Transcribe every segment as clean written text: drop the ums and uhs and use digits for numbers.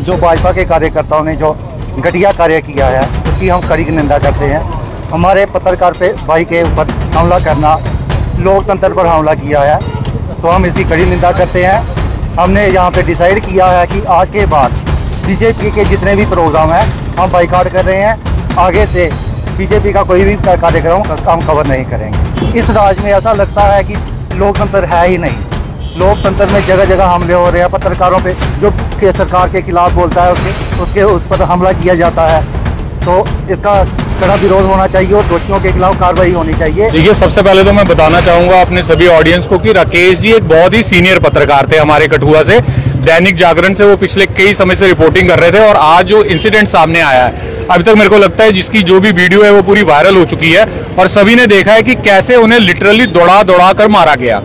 जो भाजपा के कार्यकर्ताओं ने जो घटिया कार्य किया है उसकी हम कड़ी निंदा करते हैं। हमारे पत्रकार पे भाई के ऊपर हमला करना, लोकतंत्र पर हमला किया है, तो हम इसकी कड़ी निंदा करते हैं। हमने यहाँ पे डिसाइड किया है कि आज के बाद बीजेपी के जितने भी प्रोग्राम हैं हम बाइकआउट कर रहे हैं। आगे से बीजेपी का कोई भी कार्यक्रम हम कवर नहीं करेंगे। इस राज्य में ऐसा लगता है कि लोकतंत्र है ही नहीं। लोकतंत्र में जगह जगह हमले हो रहे हैं। पत्रकारों पे जो सरकार के खिलाफ बोलता है उसके उस पर हमला किया जाता है, तो इसका कड़ा विरोध होना चाहिए और दोषियों के खिलाफ कार्रवाई होनी चाहिए। देखिए, सबसे पहले तो मैं बताना चाहूंगा अपने सभी ऑडियंस को कि राकेश जी एक बहुत ही सीनियर पत्रकार थे हमारे कठुआ से। दैनिक जागरण से वो पिछले कई समय से रिपोर्टिंग कर रहे थे और आज जो इंसिडेंट सामने आया है, अभी तक मेरे को लगता है जिसकी जो भी वीडियो है वो पूरी वायरल हो चुकी है और सभी ने देखा है कि कैसे उन्हें लिटरली दौड़ा कर मारा गया।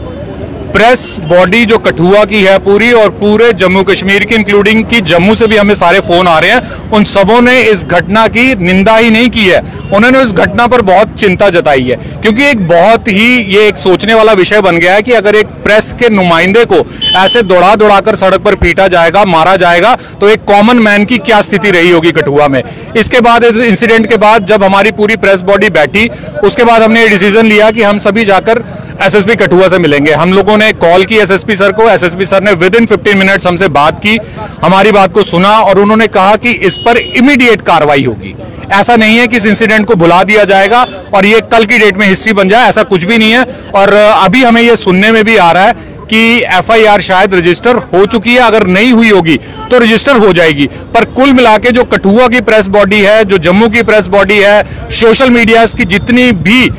प्रेस बॉडी जो कठुआ की है पूरी और पूरे जम्मू कश्मीर की, इंक्लूडिंग कि जम्मू से भी हमें सारे फोन आ रहे हैं, उन सबों ने इस घटना की निंदा ही नहीं की है, उन्होंने इस घटना पर बहुत चिंता जताई है। क्योंकि एक बहुत ही ये एक सोचने वाला विषय बन गया है कि अगर एक प्रेस के नुमाइंदे को ऐसे दौड़ा कर सड़क पर पीटा जाएगा, मारा जाएगा, तो एक कॉमन मैन की क्या स्थिति रही होगी कठुआ में। इसके बाद, इस इंसिडेंट के बाद जब हमारी पूरी प्रेस बॉडी बैठी, उसके बाद हमने ये डिसीजन लिया कि हम सभी जाकर एसएसपी कठुआ से मिलेंगे। हम लोगों ने कॉल की एसएसपी सर को, एसएसपी सर ने विद इन 15 मिनट्स हमसे बात की, हमारी बात को सुना और उन्होंने कहा कि इस पर इमीडिएट कार्रवाई होगी। ऐसा नहीं है कि इस इंसिडेंट को भुला दिया जाएगा और ये कल की डेट में हिस्ट्री बन जाए, ऐसा कुछ भी नहीं है। और अभी हमें ये सुनने में भी आ रहा है कि एफआईआर शायद रजिस्टर हो चुकी है, अगर नहीं हुई होगी तो रजिस्टर हो जाएगी। पर कुल मिला के जो कठुआ की प्रेस बॉडी है, जो जम्मू की प्रेस बॉडी है, सोशल मीडिया की जितनी भी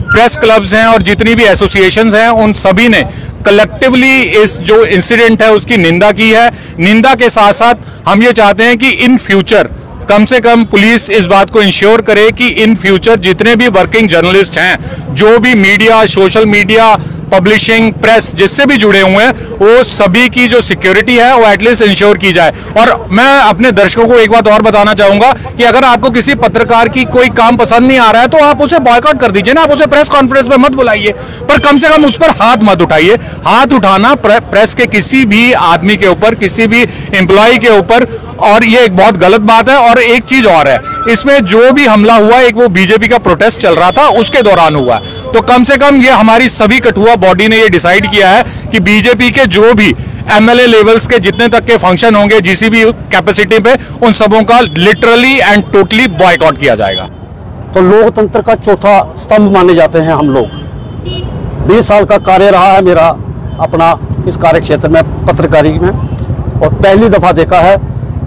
प्रेस क्लब्स हैं और जितनी भी एसोसिएशंस हैं, उन सभी ने कलेक्टिवली इस जो इंसिडेंट है उसकी निंदा की है। निंदा के साथ साथ हम ये चाहते हैं कि इन फ्यूचर कम से कम पुलिस इस बात को इंश्योर करे कि इन फ्यूचर जितने भी वर्किंग जर्नलिस्ट हैं, जो भी media, social media, publishing, press जिससे भी जुड़े हुए हैं, वो सभी की जो सिक्योरिटी है वो एटलीस्ट इंश्योर की जाए। और मैं अपने दर्शकों को एक बात और बताना चाहूंगा कि अगर आपको किसी पत्रकार की कोई काम पसंद नहीं आ रहा है तो आप उसे बॉयकॉट कर दीजिए ना, आप उसे प्रेस कॉन्फ्रेंस में मत बुलाइए, पर कम से कम उस पर हाथ मत उठाइए। हाथ उठाना प्रेस के किसी भी आदमी के ऊपर, किसी भी एम्प्लॉय के ऊपर, और ये एक बहुत गलत बात है। और एक चीज और है, इसमें जो भी हमला हुआ, एक वो बीजेपी का प्रोटेस्ट चल रहा था उसके दौरान हुआ, तो कम से कम ये हमारी सभी कठुआ बॉडी ने ये डिसाइड किया है कि बीजेपी के जो भी एमएलए लेवल्स के जितने तक के फंक्शन होंगे जिसी भी कैपेसिटी पे, उन सबों का लिटरली एंड टोटली बॉयकॉट किया जाएगा। तो लोकतंत्र का चौथा स्तंभ माने जाते हैं हम लोग। 20 साल का कार्य रहा है मेरा अपना इस कार्य क्षेत्र में, पत्रकारी में, और पहली दफा देखा है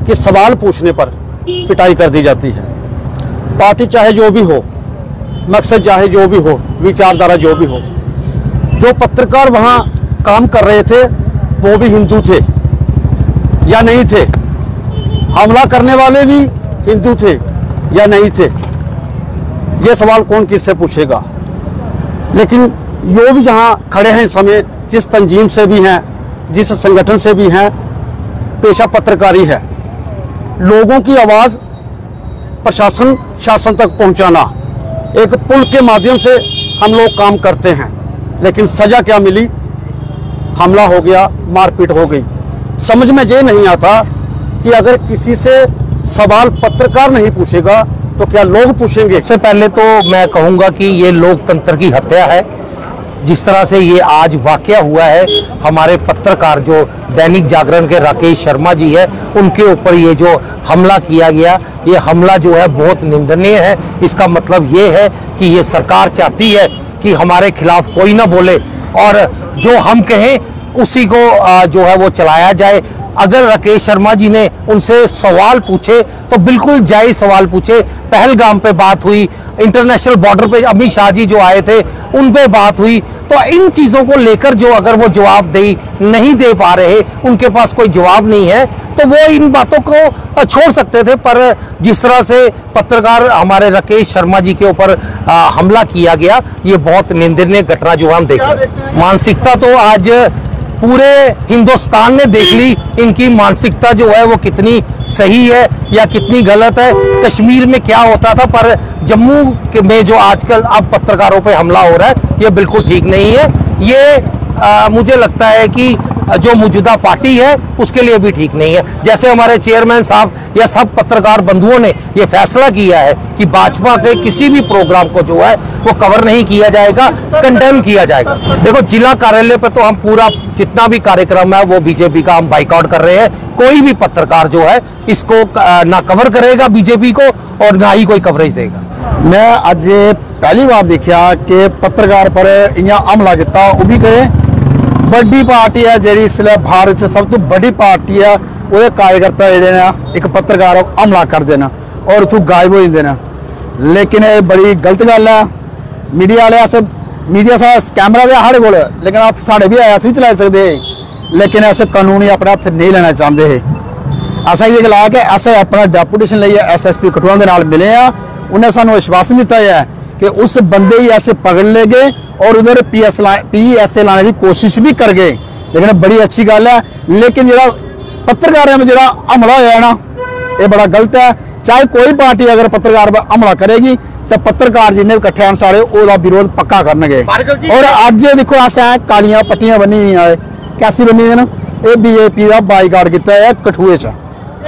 कि सवाल पूछने पर पिटाई कर दी जाती है। पार्टी चाहे जो भी हो, मकसद चाहे जो भी हो, विचारधारा जो भी हो, जो पत्रकार वहां काम कर रहे थे वो भी हिंदू थे या नहीं थे, हमला करने वाले भी हिंदू थे या नहीं थे, ये सवाल कौन किससे पूछेगा। लेकिन जो भी जहां खड़े हैं इस समय, जिस तंजीम से भी हैं, जिस संगठन से भी हैं, पेशा पत्रकारी है। लोगों की आवाज प्रशासन, शासन तक पहुंचाना, एक पुल के माध्यम से हम लोग काम करते हैं। लेकिन सजा क्या मिली? हमला हो गया, मारपीट हो गई। समझ में ये नहीं आता कि अगर किसी से सवाल पत्रकार नहीं पूछेगा तो क्या लोग पूछेंगे? सबसे पहले तो मैं कहूंगा कि ये लोकतंत्र की हत्या है। जिस तरह से ये आज वाकया हुआ है, हमारे पत्रकार जो दैनिक जागरण के राकेश शर्मा जी है, उनके ऊपर ये जो हमला किया गया, ये हमला जो है बहुत निंदनीय है। इसका मतलब ये है कि ये सरकार चाहती है कि हमारे खिलाफ कोई ना बोले और जो हम कहें उसी को जो है वो चलाया जाए। अगर राकेश शर्मा जी ने उनसे सवाल पूछे तो बिल्कुल जायज सवाल पूछे। पहलगाम पे बात हुई, इंटरनेशनल बॉर्डर पे अमित शाह जी जो आए थे उन पे बात हुई, तो इन चीजों को लेकर जो अगर वो जवाबदेही नहीं दे पा रहे, उनके पास कोई जवाब नहीं है, तो वो इन बातों को छोड़ सकते थे। पर जिस तरह से पत्रकार हमारे राकेश शर्मा जी के ऊपर हमला किया गया, ये बहुत निंदनीय घटना जो हम देखें। मानसिकता तो आज पूरे हिंदुस्तान ने देख ली, इनकी मानसिकता जो है वो कितनी सही है या कितनी गलत है। कश्मीर में क्या होता था, पर जम्मू में जो आजकल अब पत्रकारों पे हमला हो रहा है, ये बिल्कुल ठीक नहीं है। ये मुझे लगता है कि जो मौजूदा पार्टी है उसके लिए भी ठीक नहीं है। जैसे हमारे चेयरमैन साहब या सब पत्रकार बंधुओं ने ये फैसला किया है कि भाजपा के किसी भी प्रोग्राम को जो है वो कवर नहीं किया जाएगा, कंडेम किया जाएगा। देखो, जिला कार्यालय पर तो हम पूरा जितना भी कार्यक्रम है वो बीजेपी का हम बाइकआउट कर रहे हैं। कोई भी पत्रकार जो है इसको ना कवर करेगा बीजेपी को और ना ही कोई कवरेज देगा। मैं अज पहली बार देखा कि पत्रकार पर इं हमला किया, वो भी कहे बड़ी पार्टी है जी इसलिए भारत से सब तो बड़ी पार्टी है, वो कार्यकर्ता जोड़े ने एक पत्रकार हमला करते हैं और उतों गायब हो जाते हैं। लेकिन ये बड़ी गलत गल है। मीडिया वाले अस मीडिया सा कैमरा है साढ़े को, लेकिन हथ साढ़े भी है, अस भी चला सकते, लेकिन ऐसे कानून अपने हथ नहीं लेना चाहते है। असा ये गलाया कि अस अपना डेपूटेशन लिए SSP कठुआ के नाल मिले हैं, उन्हें सानू आश्वासन दिता है कि उस बंदे ही ऐसे पकड़ लेंगे और उधर PSA लाने की कोशिश भी कर गए। लेकिन बड़ी अच्छी गल है, लेकिन जो पत्रकारों में जो हमला होया ना ये बड़ा गलत है। चाहे कोई पार्टी अगर पत्रकार पर हमला करेगी तो पत्रकार जिन्हें भी कट्ठे हैं सारे उसका विरोध पक्का करनगे। और अज देखो अस कालियां पट्टियां बनी कैसी बनी है ना, ये BJP का बाईकाट किया है कठुए च।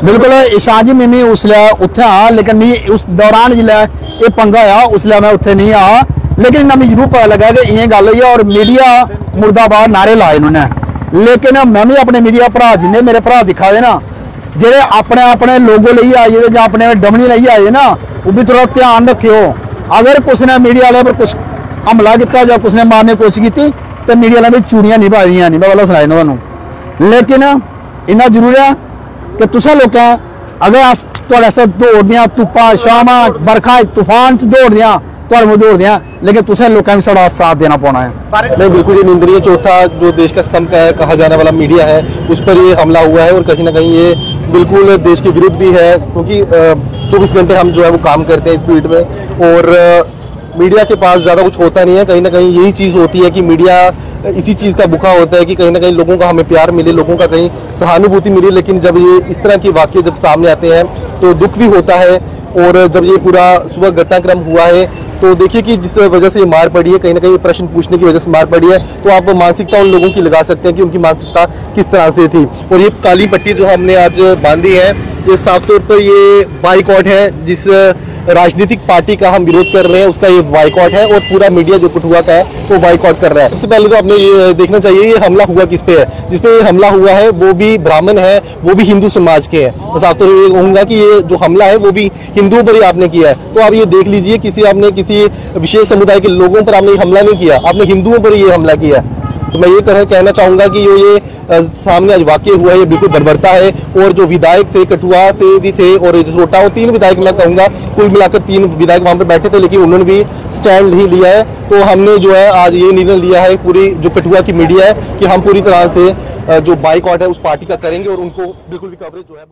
बिल्कुल ईशान जी मैं उसलै उत्थे हाँ, लेकिन नहीं उस दौरान जिसलै ये पंगा होया उसलै मैं उत्थे नहीं आ, लेकिन मिगी जरूर पता लगा कि इं गल हुई और मीडिया मुर्दाबाद नारे लाए उन्होंने। लेकिन मैं भी अपने मीडिया भरा जिन्हें मेरे भरा दिखा दे ना, जेडे अपने अपने लोगो ले आए या अपने डमनी ले आए ना, वो भी थोड़ा ध्यान रखियो। अगर कुछ ने मीडिया वाले पर कुछ हमला किया या कुछ ने मारने की कोशिश की तो मीडिया वाले भी चूड़ियां नहीं पाई नहीं, मैं पहले सुनाई ना तुहानू। लेकिन इन्ना जरूर है कि तुसा लोग अगर अस तुहाडे दौड़ दियां धुप्पा छावां बरखा तूफान च दौड़ दियां तुहाडे मुंह दौड़ दियां, लेकिन तुसें लोगों भी साडा साथ देना पौना है। नहीं, बिल्कुल ये निंदनीय। चौथा जो देश का स्तंभ का है कहा जाने वाला मीडिया है, उस पर ये हमला हुआ है और कहीं ना कहीं ये बिल्कुल देश के विरुद्ध भी है, क्योंकि 24 घंटे हम जो है वो काम करते हैं इस फील्ड में और मीडिया के पास ज़्यादा कुछ होता नहीं है। कहीं ना कहीं यही चीज़ होती है कि मीडिया इसी चीज़ का भूखा होता है कि कहीं ना कहीं लोगों का हमें प्यार मिले, लोगों का कहीं सहानुभूति मिले। लेकिन जब ये इस तरह के वाक़ये जब सामने आते हैं तो दुख भी होता है। और जब ये पूरा सुबह घटनाक्रम हुआ है तो देखिए कि जिस वजह से ये मार पड़ी है, कहीं ना कहीं प्रश्न पूछने की वजह से मार पड़ी है, तो आप मानसिकता उन लोगों की लगा सकते हैं कि उनकी मानसिकता किस तरह से थी। और ये काली पट्टी जो हमने आज बांधी है, ये साफ तौर पर ये बाइकआउट है, जिस राजनीतिक पार्टी का हम विरोध कर रहे हैं उसका ये बाइकआउट है और पूरा मीडिया जो कठुआ का है वो बाइकआउट कर रहा है। सबसे पहले तो आपने ये देखना चाहिए ये हमला हुआ किस पे है। जिस पे ये हमला हुआ है वो भी ब्राह्मण है, वो भी हिंदू समाज के हैं। बस आप तो ये कहूँगा कि ये जो हमला है वो भी हिंदुओं पर ही आपने किया है। तो आप ये देख लीजिए, आपने किसी विशेष समुदाय के लोगों पर आपने हमला नहीं किया, आपने हिंदुओं पर ये हमला किया। तो मैं ये कहना चाहूँगा कि ये सामने आज वाक़ई हुआ है ये बिल्कुल बर्बरता है। और जो विधायक थे कठुआ से भी थे और जसरोटा, वो 3 विधायक मैं कहूँगा कुल मिलाकर 3 विधायक वहाँ पर बैठे थे, लेकिन उन्होंने भी स्टैंड नहीं लिया है। तो हमने जो है आज ये निर्णय लिया है पूरी जो कठुआ की मीडिया है कि हम पूरी तरह से जो बाइकआउट है उस पार्टी का करेंगे और उनको बिल्कुल भी कवरेज जो है